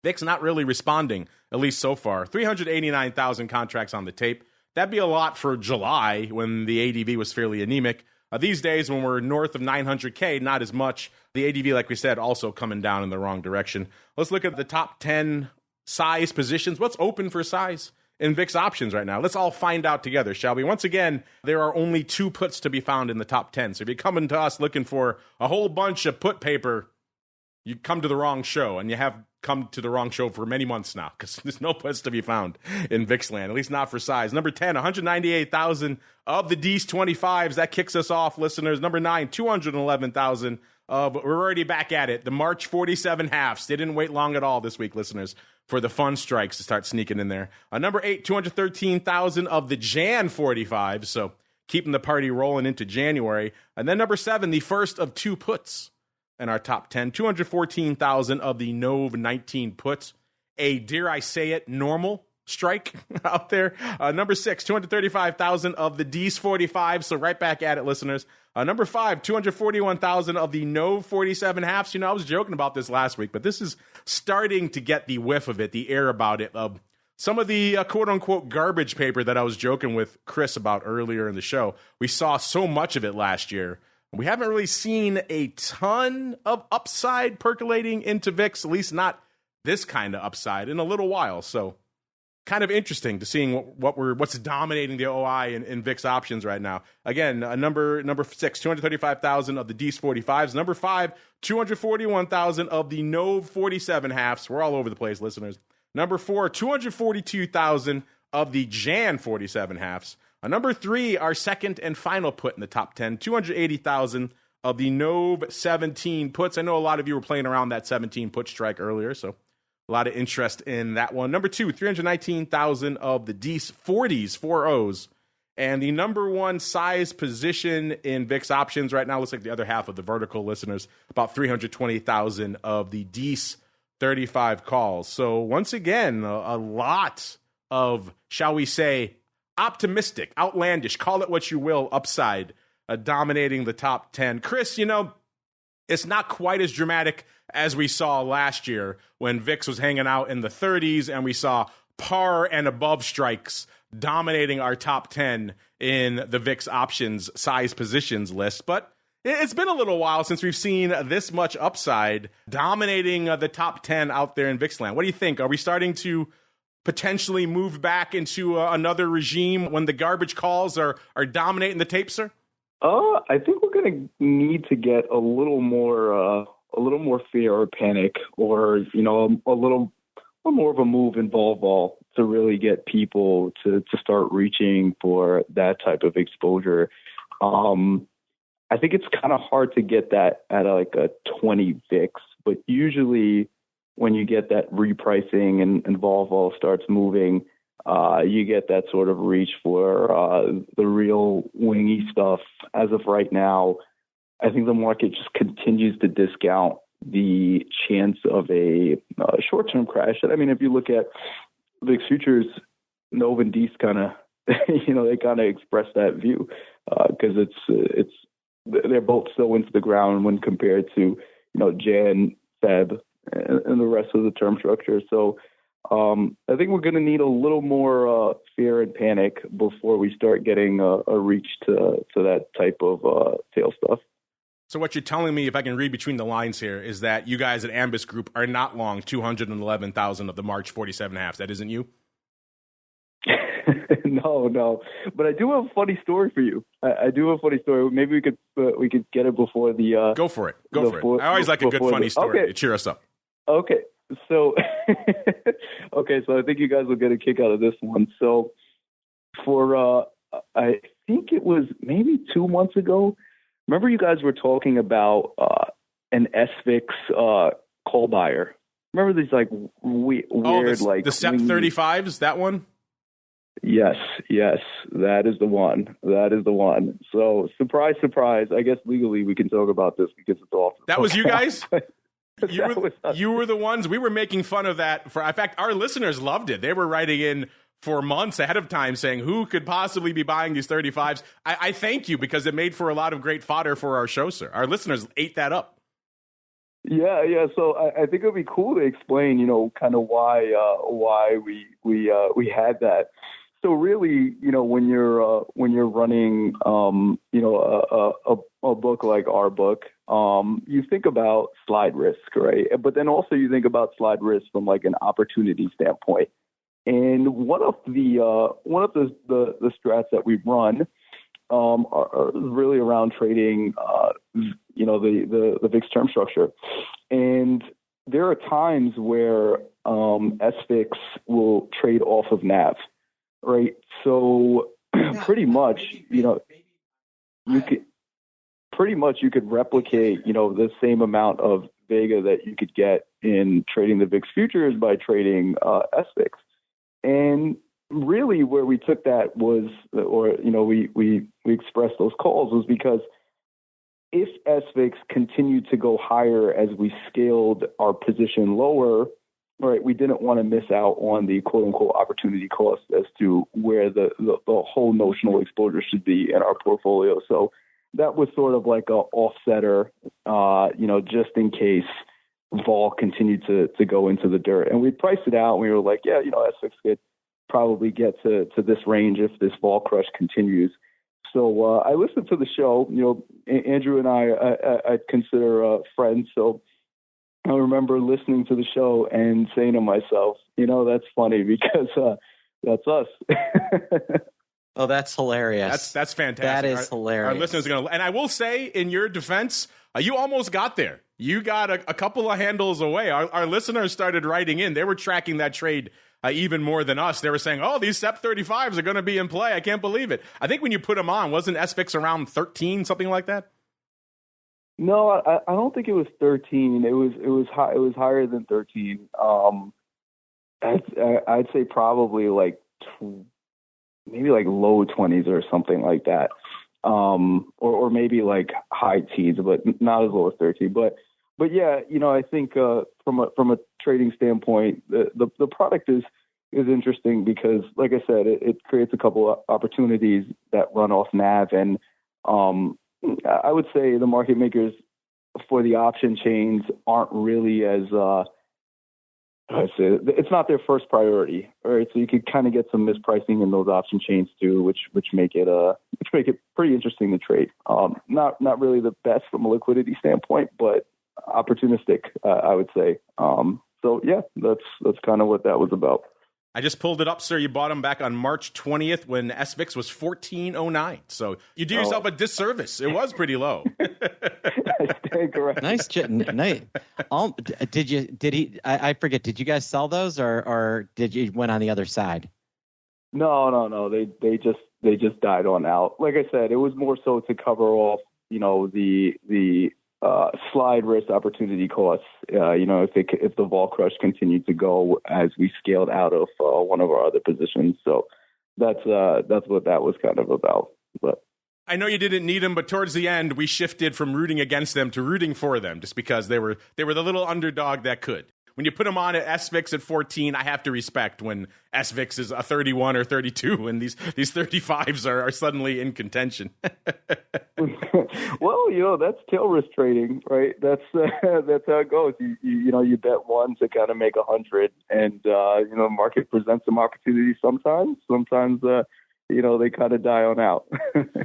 VIX not really responding, at least so far. 389,000 contracts on the tape. That'd be a lot for July when the ADV was fairly anemic. These days, when we're north of 900K, not as much. The ADV, like we said, also coming down in the wrong direction. Let's look at the top 10 size positions. What's open for size in VIX options right now? Let's all find out together, shall we? Once again, there are only 2 puts to be found in the top 10. So if you're coming to us looking for a whole bunch of put paper, you come to the wrong show, and you have come to the wrong show for many months now because there's no puts to be found in VIX land, at least not for size. Number 10, 198,000 of the D's 25s. That kicks us off, listeners. Number 9, 211,000 But we're already back at it. The March 47 halves. They didn't wait long at all this week, listeners, for the fun strikes to start sneaking in there. Number 8, 213,000 of the Jan 45. So keeping the party rolling into January. And then number 7, the first of 2 puts in our top 10. 214,000 of the Nov 19 puts. A, dare I say it, normal strike out there. Number 6, 235,000 of the D's 45. So right back at it, listeners. Number 5, 241,000 of the Nov 47 halves. I was joking about this last week, but this is starting to get the whiff of it, the air about it. Some of the quote-unquote garbage paper that I was joking with KRIS about earlier in the show. We saw so much of it last year. We haven't really seen a ton of upside percolating into VIX, at least not this kind of upside, in a little while. So kind of interesting to seeing what's dominating the OI in VIX options right now. Again, number 6, 235,000 of the D's 45s. Number 5, 241,000 of the Nov 47 halves. We're all over the place, listeners. Number 4, 242,000 of the Jan 47 halves. Number 3, our second and final put in the top 10, 280,000 of the Nov 17 puts. I know a lot of you were playing around that 17 put strike earlier, so a lot of interest in that one. Number 2, 319,000 of the D's 40s, 4Os. And the number 1 size position in VIX options right now looks like the other half of the vertical, listeners, about 320,000 of the D's 35 calls. So once again, a lot of, shall we say, optimistic, outlandish, call it what you will, upside dominating the top 10. KRIS, it's not quite as dramatic as we saw last year when VIX was hanging out in the 30s and we saw par and above strikes dominating our top 10 in the VIX options size positions list. But it's been a little while since we've seen this much upside dominating the top 10 out there in VIX land. What do you think? Are we starting to potentially move back into another regime when the garbage calls are dominating the tape, sir? I think we're going to need to get a little more fear or panic, or a little more of a move in vol to really get people to start reaching for that type of exposure. I think it's kind of hard to get that at like a 20 VIX, but usually when you get that repricing and vol starts moving, you get that sort of reach for the real wingy stuff. As of right now, I think the market just continues to discount the chance of a short-term crash. I mean, if you look at VIX futures, Nov and D's kind of, they kind of express that view because they're both so into the ground when compared to, Jan, Feb, and the rest of the term structure. So I think we're going to need a little more fear and panic before we start getting a reach to that type of tail stuff. So what you're telling me, if I can read between the lines here, is that you guys at AMBRUS Group are not long 211,000 of the March 47 halves. That isn't you? No. But I do have a funny story for you. I do have a funny story. Maybe we could get it before the. Go for it. I always like a good funny story to cheer us up. Okay. So, so I think you guys will get a kick out of this one. So, for I think it was maybe 2 months ago. Remember, you guys were talking about an SVIX call buyer. Remember these like weird like the SEP 35s? That one? Yes, that is the one. So, surprise. I guess legally we can talk about this because it's awesome. That was you guys? You were the ones. We were making fun of that. In fact, our listeners loved it. They were writing in for months ahead of time saying, who could possibly be buying these 35s? I thank you because it made for a lot of great fodder for our show, sir. Our listeners ate that up. Yeah. So I think it would be cool to explain, kind of why we had that. So really, when you're running, a book like our book, you think about slide risk, right? But then also you think about slide risk from like an opportunity standpoint. And one of the strats that we run are really around trading, the VIX term structure. And there are times where SVIX will trade off of NAV, right? So pretty much, you pretty much you could replicate, the same amount of vega that you could get in trading the VIX futures by trading SVIX. And really where we took that was, we expressed those calls was because if SVIX continued to go higher as we scaled our position lower, right, we didn't want to miss out on the quote unquote opportunity cost as to where the whole notional exposure should be in our portfolio. So that was sort of like a offsetter, just in case vol continued to go into the dirt. And we priced it out and we were like, SVIX could probably get to this range if this vol crush continues. So I listened to the show. Andrew and I consider friends. So I remember listening to the show and saying to myself, that's funny because that's us. Oh, that's hilarious. That's fantastic. That is hilarious. Our listeners are going to, and I will say in your defense, you almost got there. You got a couple of handles away. Our listeners started writing in. They were tracking that trade even more than us. They were saying, oh, these SEP 35s are going to be in play. I can't believe it. I think when you put them on, wasn't SVIX around 13, something like that? No, I don't think it was 13. It was high. It was higher than 13. I'd say probably like maybe like low 20s or something like that, or maybe like high teens, but not as low as 13. But yeah, I think from a trading standpoint, the product is interesting because, like I said, it creates a couple of opportunities that run off NAV, and I would say the market makers for the option chains aren't really as I'd say it's not their first priority, right? So you could kind of get some mispricing in those option chains too, which make it pretty interesting to trade. Not really the best from a liquidity standpoint, but opportunistic, I would say. So yeah, that's kind of what that was about. I just pulled it up, sir. You bought them back on March 20th when SVIX was 1409. So you do yourself a disservice. It was pretty low. I stand corrected. Nice. I forget. Did you guys sell those or did you went on the other side? No. They just died on out. Like I said, it was more so to cover off, the slide risk opportunity costs, if the vol crush continued to go as we scaled out of one of our other positions. So that's what that was kind of about. But I know you didn't need them, but towards the end, we shifted from rooting against them to rooting for them, just because they were the little underdog that could. When you put them on at SVIX at 14, I have to respect when SVIX is a 31 or 32 and these 35s are suddenly in contention. Well, that's tail risk trading, right? That's how it goes. You bet one to kind of make 100, and the market presents some opportunities sometimes. Sometimes they kind of die on out.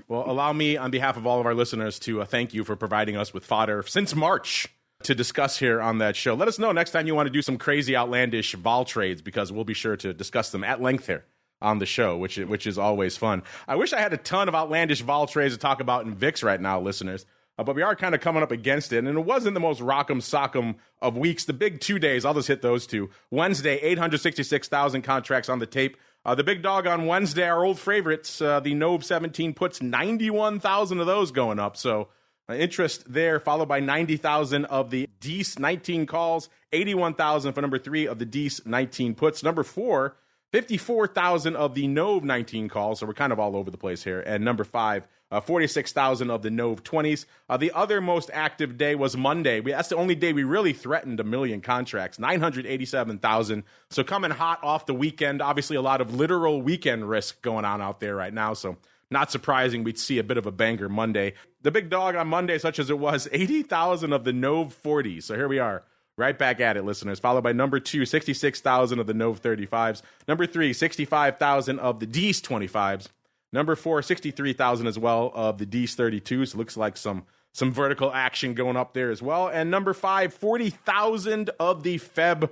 Well, allow me, on behalf of all of our listeners, to thank you for providing us with fodder since March to discuss here on that show. Let us know next time you want to do some crazy, outlandish vol trades, because we'll be sure to discuss them at length here on the show, which is always fun. I wish I had a ton of outlandish vol trades to talk about in VIX right now, listeners, but we are kind of coming up against it, and it wasn't the most rock'em sock'em of weeks. The big 2 days, I'll just hit those two. Wednesday, 866,000 contracts on the tape. The big dog on Wednesday, our old favorites, the NOV 17 puts, 91,000 of those going up, so interest there, followed by 90,000 of the DEES 19 calls, 81,000 for number 3 of the DEES 19 puts. Number 4, 54,000 of the NOV 19 calls, so we're kind of all over the place here. And number 5, 46,000 of the NOV 20s. The other most active day was Monday. That's the only day we really threatened 1 million contracts, 987,000. So coming hot off the weekend, obviously a lot of literal weekend risk going on out there right now, so not surprising we'd see a bit of a banger Monday. The big dog on Monday, such as it was, 80,000 of the NOV 40s. So here we are, right back at it, listeners. Followed by number 2, 66,000 of the NOV 35s. Number 3, 65,000 of the DEES 25s. Number 4, 63,000 as well of the DEES 32s. Looks like some vertical action going up there as well. And number 5, 40,000 of the Feb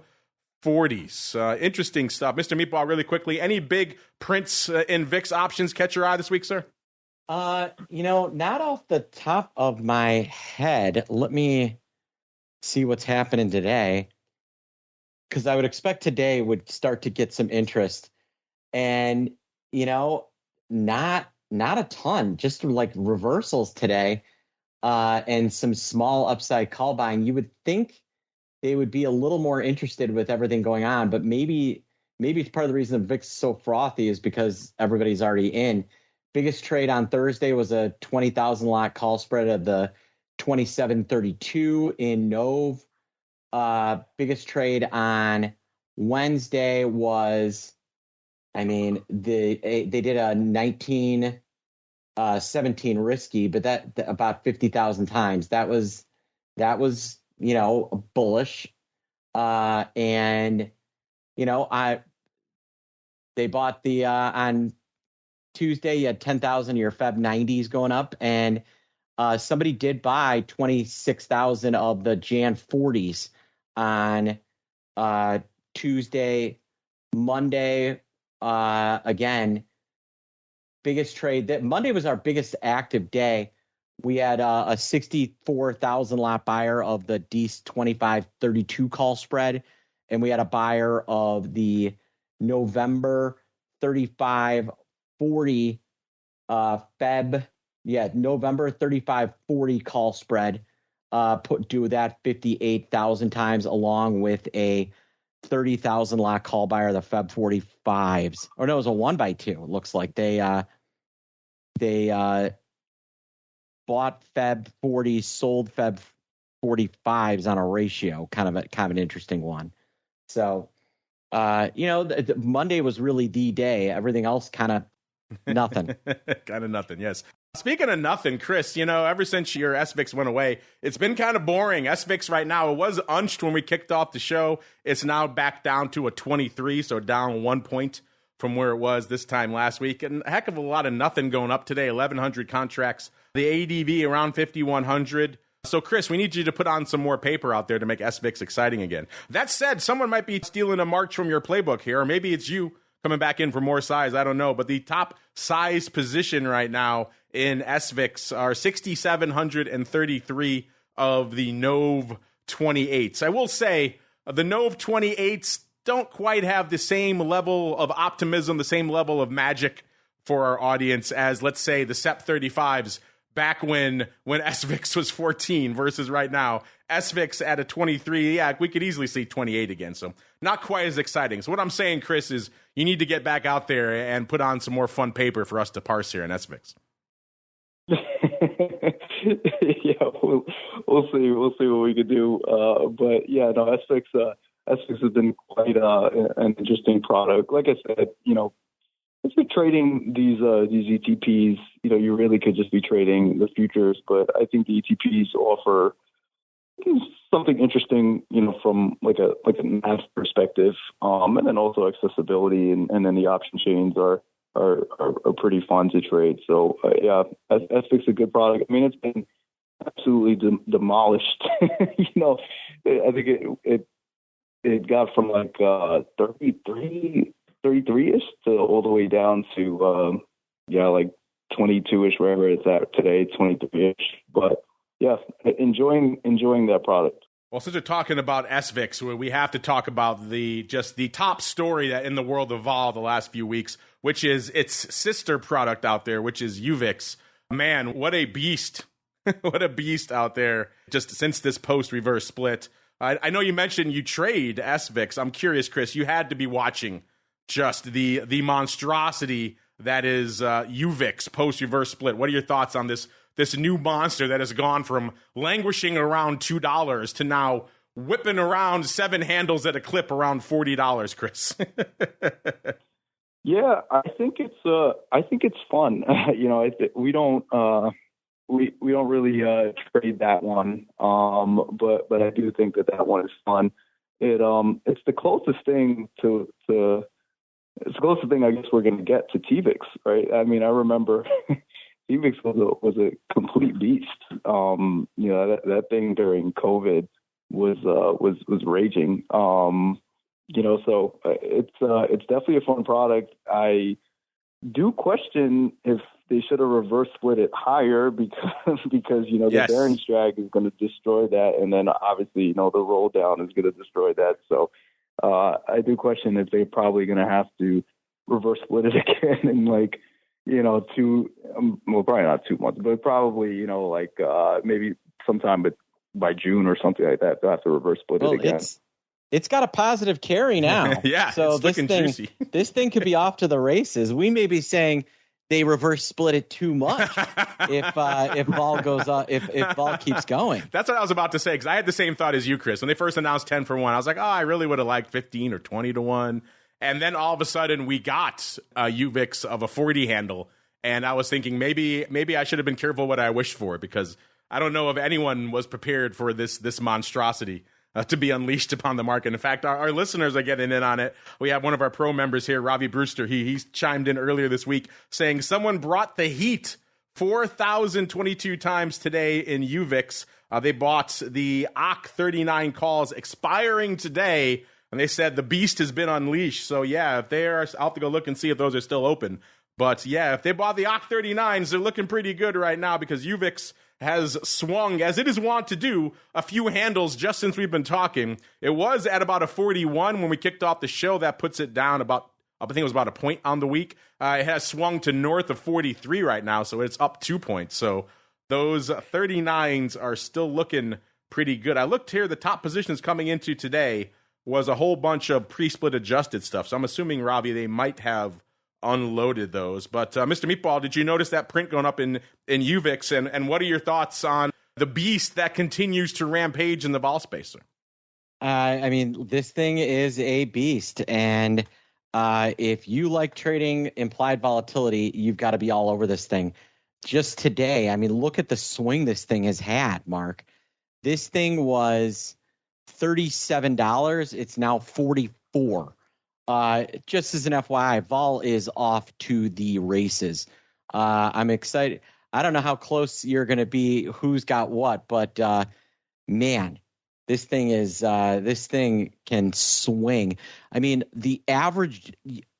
40s. Interesting stuff. Mr. Meatball, really quickly, any big prints in VIX options catch your eye this week, sir? Not off the top of my head. Let me see what's happening today, because I would expect today would start to get some interest. And, not a ton, just like reversals today. and some small upside call buying, you would think they would be a little more interested with everything going on, but maybe it's part of the reason the VIX is so frothy is because everybody's already in. Biggest trade on Thursday was a 20,000 lot call spread of the 2732 in Nove. Biggest trade on Wednesday was, they did a 1917 risky, but that about 50,000 times. That was bullish. And they bought the on Tuesday, you had 10,000 of your Feb 90s going up, and somebody did buy 26,000 of the Jan 40s on Tuesday. Monday, again, biggest trade. That Monday was our biggest active day. We had a 64,000 lot buyer of the DEES 2532 call spread, and we had a buyer of the November 3540 November 3540 call spread. Do that 58,000 times, along with a 30,000 lot call buyer, the Feb 45s. Or no, it was a 1x2. It looks like they bought Feb 40s, sold Feb 45s on a ratio. Kind of an interesting one. So, Monday was really the day. Everything else kind of nothing. Kind of nothing, yes. Speaking of nothing, Chris, ever since your SVIX went away, it's been kind of boring. SVIX right now, it was unched when we kicked off the show. It's now back down to a 23, so down 1 point from where it was this time last week. And a heck of a lot of nothing going up today, 1,100 contracts. The ADV around 5,100. So, Chris, we need you to put on some more paper out there to make SVIX exciting again. That said, someone might be stealing a march from your playbook here, or maybe it's you coming back in for more size. I don't know. But the top size position right now in SVIX are 6,733 of the Nove 28s. I will say the Nove 28s don't quite have the same level of optimism, the same level of magic for our audience as, let's say, the SEP 35s back when SVIX was 14 versus right now. SVIX at a 23, yeah, we could easily see 28 again, so not quite as exciting. So what I'm saying, Chris, is you need to get back out there and put on some more fun paper for us to parse here in SVIX. Yeah, we'll see what we can do. But yeah, no, SVIX has been quite an interesting product. Like I said, if you're trading these ETPs, you really could just be trading the futures. But I think the ETPs offer something interesting, from like a math perspective, and then also accessibility, and then the option chains are pretty fun to trade. So yeah, SVIX is a good product. I mean, it's been absolutely demolished. I think it got from like 33-ish to all the way down to like 22-ish, wherever it's at today, 23-ish. But yeah, enjoying that product. Well, since we're talking about SVIX, we have to talk about the top story that in the world of vol the last few weeks, which is its sister product out there, which is UVIX. Man, what a beast. What a beast out there just since this post-reverse split. I know you mentioned you trade SVIX. I'm curious, Chris, you had to be watching just the monstrosity that is UVIX post-reverse split. What are your thoughts on this new monster that has gone from languishing around $2 to now whipping around 7 handles at a clip around $40, Chris? Yeah, I think it's fun. We don't really trade that one, but I do think that one is fun. It's the closest thing it's the closest thing I guess we're going to get to TVIX, right? I mean, I remember TVIX was a complete beast. That thing during COVID was raging. So it's definitely a fun product. I do question if they should have reverse split it higher because the bearish drag is going to destroy that, and then obviously the roll down is going to destroy that. So I do question if they're probably going to have to reverse split it again in well, probably not 2 months, but probably, maybe sometime by June or something like that, they'll have to reverse split it again. It's got a positive carry now. Yeah, so it's looking juicy. This thing could be off to the races. We may be saying they reverse split it too much if vol goes up, if vol keeps going. That's what I was about to say, because I had the same thought as you, Chris. When they first announced 10 for 1, I was like, I really would have liked 15 or 20 to 1. And then all of a sudden we got a UVIX of a 40 handle. And I was thinking maybe I should have been careful what I wished for, because I don't know if anyone was prepared for this monstrosity to be unleashed upon the market. In fact, our listeners are getting in on it. We have one of our pro members here, Ravi Brewster. He chimed in earlier this week saying someone brought the heat 4,022 times today in UVIX. They bought the OC 39 calls expiring today, and they said the beast has been unleashed. So yeah, if they are, I'll have to go look and see if those are still open. But yeah, if they bought the OC 39s, they're looking pretty good right now, because UVIX has swung, as it is wont to do, a few handles just since we've been talking. It was at about a 41 when we kicked off the show. That puts it down about, I think it was about a point on the week. It has swung to north of 43 right now, so it's up 2 points. So those 39s are still looking pretty good. I looked here, the top positions coming into today was a whole bunch of pre-split adjusted stuff. So I'm assuming, Ravi, they might have unloaded those. But Mr. Meatball, did you notice that print going up in UVIX? And what are your thoughts on the beast that continues to rampage in the vol space, sir? I mean, this thing is a beast. And if you like trading implied volatility, you've got to be all over this thing. Just today, I mean, look at the swing this thing has had, Mark. This thing was $37. It's now $44. Just as an FYI, vol is off to the races. I'm excited. I don't know how close you're going to be, who's got what, but man, this thing can swing. I mean, the average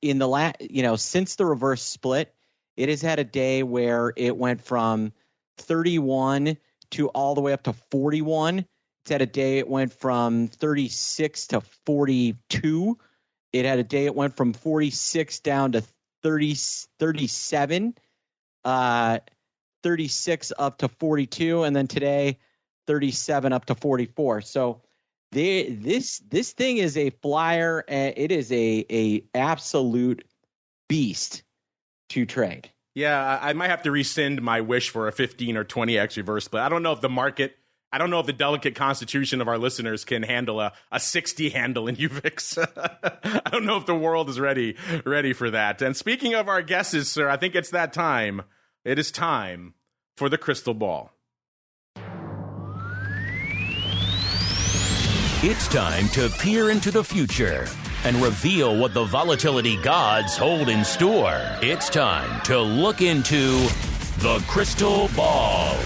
in the since the reverse split, it has had a day where it went from 31 to all the way up to 41. It's had a day it went from 36 to 42. It had a day it went from 46 down to 37, 36 up to 42, and then today 37 up to 44. So this thing is a flyer. It is a absolute beast to trade. Yeah, I might have to rescind my wish for a 15 or 20x reverse split. I don't know if the delicate constitution of our listeners can handle a 60 handle in UVIX. I don't know if the world is ready for that. And speaking of our guesses, sir, I think it's that time. It is time for the crystal ball. It's time to peer into the future and reveal what the volatility gods hold in store. It's time to look into the crystal ball.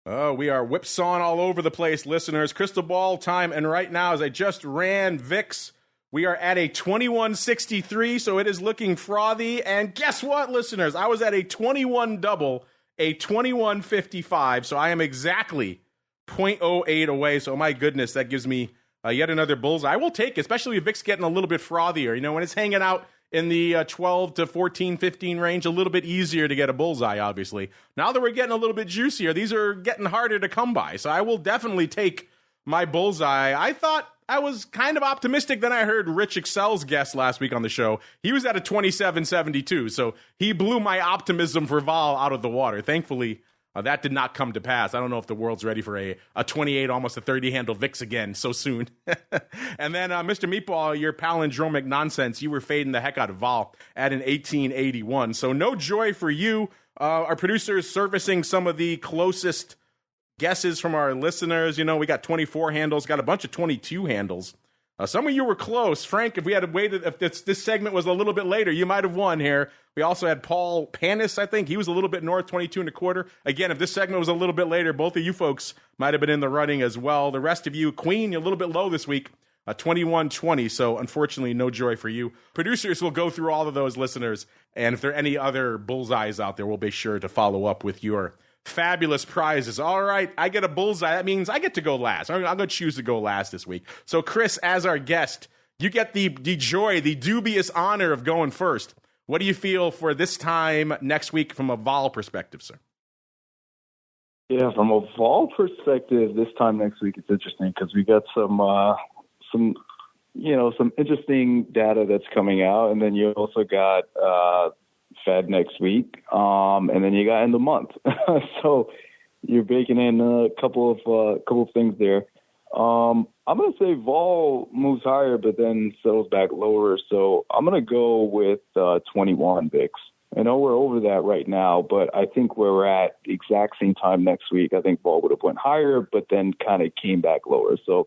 Oh, we are whipsawing all over the place, listeners. Crystal ball time, and right now, as I just ran VIX, we are at a 2163, so it is looking frothy. And guess what, listeners? I was at a 21 double, a 2155, so I am exactly 0.08 away. So my goodness, that gives me yet another bullseye. I will take it, especially if VIX getting a little bit frothier. You know, when it's hanging out in the 12 to 14, 15 range, a little bit easier to get a bullseye, obviously. Now that we're getting a little bit juicier, these are getting harder to come by. So I will definitely take my bullseye. I thought I was kind of optimistic. Then I heard Rich Excel's guest last week on the show. He was at a 27.72. So he blew my optimism for vol out of the water. Thankfully, that did not come to pass. I don't know if the world's ready for a 28, almost a 30 handle VIX again so soon. And then Mr. Meatball, your palindromic nonsense, you were fading the heck out of vol at an 1881. So no joy for you. Our producers servicing some of the closest guesses from our listeners. You know, we got 24 handles, got a bunch of 22 handles. Some of you were close. Frank, if we had waited, if this segment was a little bit later, you might have won here. We also had Paul Panis, I think. He was a little bit north, 22.25. Again, if this segment was a little bit later, both of you folks might have been in the running as well. The rest of you, Queen, you're a little bit low this week, 21.20. So unfortunately, no joy for you. Producers will go through all of those, listeners. And if there are any other bullseyes out there, we'll be sure to follow up with your fabulous prizes. All right, I get a bullseye. That means I get to go last. I'm going to choose to go last this week. So, Chris, as our guest, You get the joy, the dubious honor of going first. What do you feel for this time next week from a vol perspective, sir? Yeah, from a vol perspective, this time next week it's interesting because we got some interesting data that's coming out, and then you also got Fed next week, and then you got end of month. So you're baking in a couple of things there. I'm going to say vol moves higher, but then settles back lower. So I'm going to go with 21 VIX. I know we're over that right now, but I think where we're at the exact same time next week, I think vol would have went higher, but then kind of came back lower. So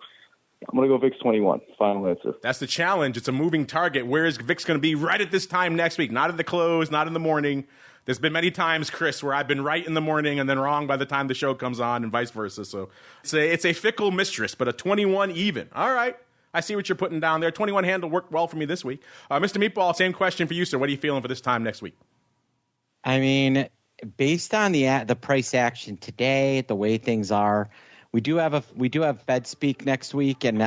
I'm going to go VIX 21. Final answer. That's the challenge. It's a moving target. Where is VIX going to be right at this time next week? Not at the close, not in the morning. There's been many times, Chris, where I've been right in the morning and then wrong by the time the show comes on and vice versa. So it's a fickle mistress, but a 21 even. All right. I see what you're putting down there. 21 handle worked well for me this week. Mr. Meatball, same question for you, sir. What are you feeling for this time next week? I mean, based on the price action today, the way things are, we do have Fed speak next week, and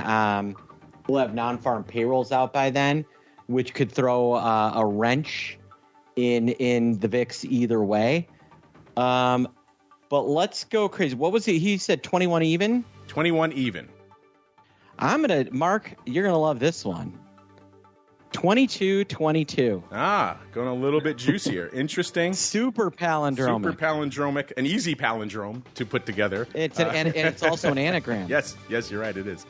we'll have non-farm payrolls out by then, which could throw a wrench in the VIX either way. But let's go crazy. What was it? He said 21 even? 21 even. Mark, you're going to love this one. 22-22. Going a little bit juicier. Interesting. Super palindromic. An easy palindrome to put together. And it's also an anagram. Yes, you're right, it is.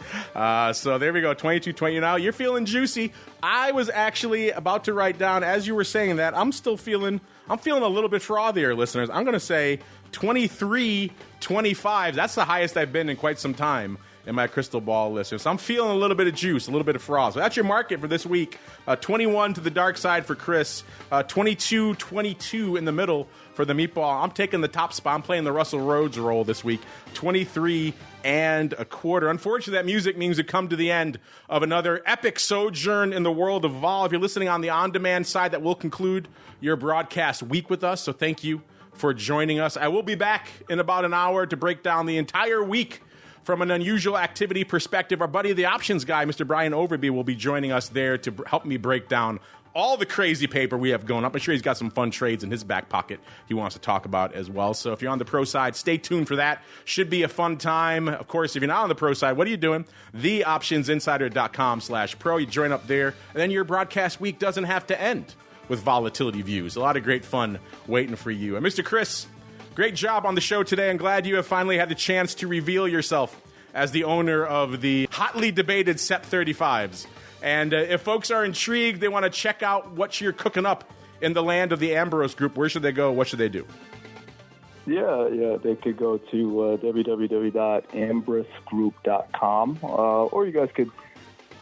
So there we go, 22-20. Now you're feeling juicy. I was actually about to write down, as you were saying that, I'm feeling a little bit frothier, listeners. I'm going to say 23-25. That's the highest I've been in quite some time in my crystal ball, listeners. So I'm feeling a little bit of juice, a little bit of froth. So that's your market for this week. 21 to the dark side for Chris. 22-22 in the middle for the Meatball. I'm taking the top spot. I'm playing the Russell Rhodes role this week. 23 1/4. Unfortunately, that music means we come to the end of another epic sojourn in the world of vol. If you're listening on the on-demand side, that will conclude your broadcast week with us. So thank you for joining us. I will be back in about an hour to break down the entire week from an unusual activity perspective. Our buddy, the options guy, Mr. Brian Overby, will be joining us there to help me break down all the crazy paper we have going up. I'm sure he's got some fun trades in his back pocket he wants to talk about as well. So if you're on the pro side, stay tuned for that. Should be a fun time. Of course, if you're not on the pro side, what are you doing? TheOptionsInsider.com/pro. You join up there, and then your broadcast week doesn't have to end with volatility views. A lot of great fun waiting for you. And Mr. Chris, great job on the show today. I'm glad you have finally had the chance to reveal yourself as the owner of the hotly debated SEP 35s. And if folks are intrigued, they want to check out what you're cooking up in the land of the AMBRUS group, where should they go? What should they do? Yeah, they could go to www.ambrusgroup.com, or you guys could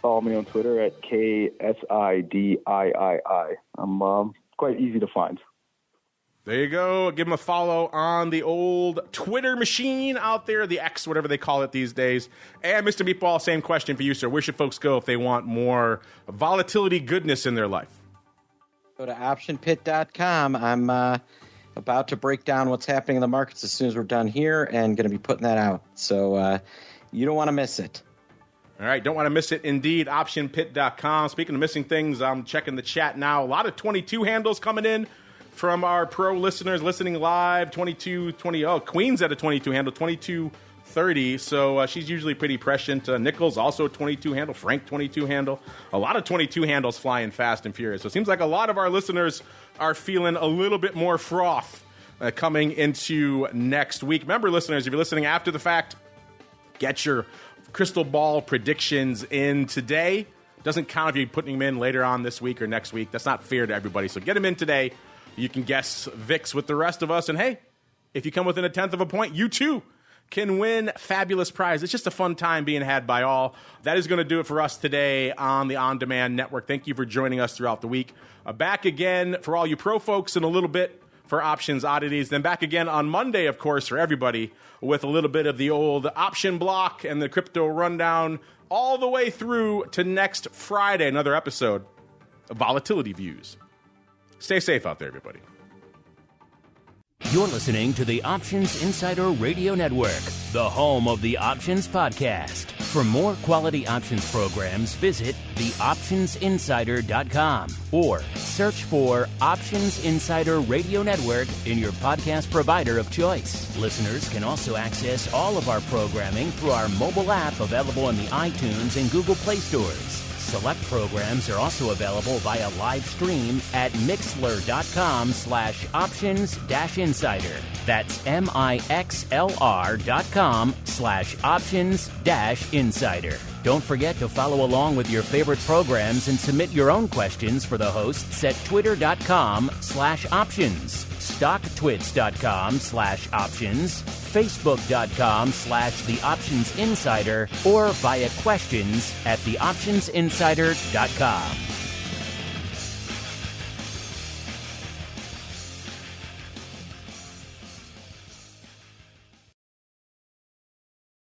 follow me on Twitter at KSIDIII. I'm quite easy to find. There you go. Give them a follow on the old Twitter machine out there, the X, whatever they call it these days. And Mr. Meatball, same question for you, sir. Where should folks go if they want more volatility goodness in their life? Go to optionpit.com. I'm about to break down what's happening in the markets as soon as we're done here and going to be putting that out. So you don't want to miss it. All right, don't want to miss it indeed. Optionpit.com. Speaking of missing things, I'm checking the chat now. A lot of 22 handles coming in from our pro listeners listening live. 22-20. Oh, Queen's at a 22 handle, 22-30. So she's usually pretty prescient. Nichols also 22 handle. Frank 22 handle. A lot of 22 handles flying fast and furious. So it seems like a lot of our listeners are feeling a little bit more froth coming into next week. Remember, listeners, if you're listening after the fact, get your crystal ball predictions in today. Doesn't count if you're putting them in later on this week or next week. That's not fair to everybody. So get them in today. You can guess VIX with the rest of us. And hey, if you come within 1/10 of a point, you too can win fabulous prize. It's just a fun time being had by all. That is going to do it for us today on the On Demand Network. Thank you for joining us throughout the week. Back again for all you pro folks in a little bit for Options Oddities. Then back again on Monday, of course, for everybody with a little bit of the old option block and the crypto rundown all the way through to next Friday, another episode of Volatility Views. Stay safe out there, everybody. You're listening to the Options Insider Radio Network, the home of the Options Podcast. For more quality options programs, visit theoptionsinsider.com or search for Options Insider Radio Network in your podcast provider of choice. Listeners can also access all of our programming through our mobile app available in the iTunes and Google Play stores. Select programs are also available via live stream at mixlr.com/options-insider. That's mixlr.com/options-insider. Don't forget to follow along with your favorite programs and submit your own questions for the hosts at twitter.com/options, stocktwits.com/options, facebook.com/theoptionsinsider, or via questions at theoptionsinsider.com.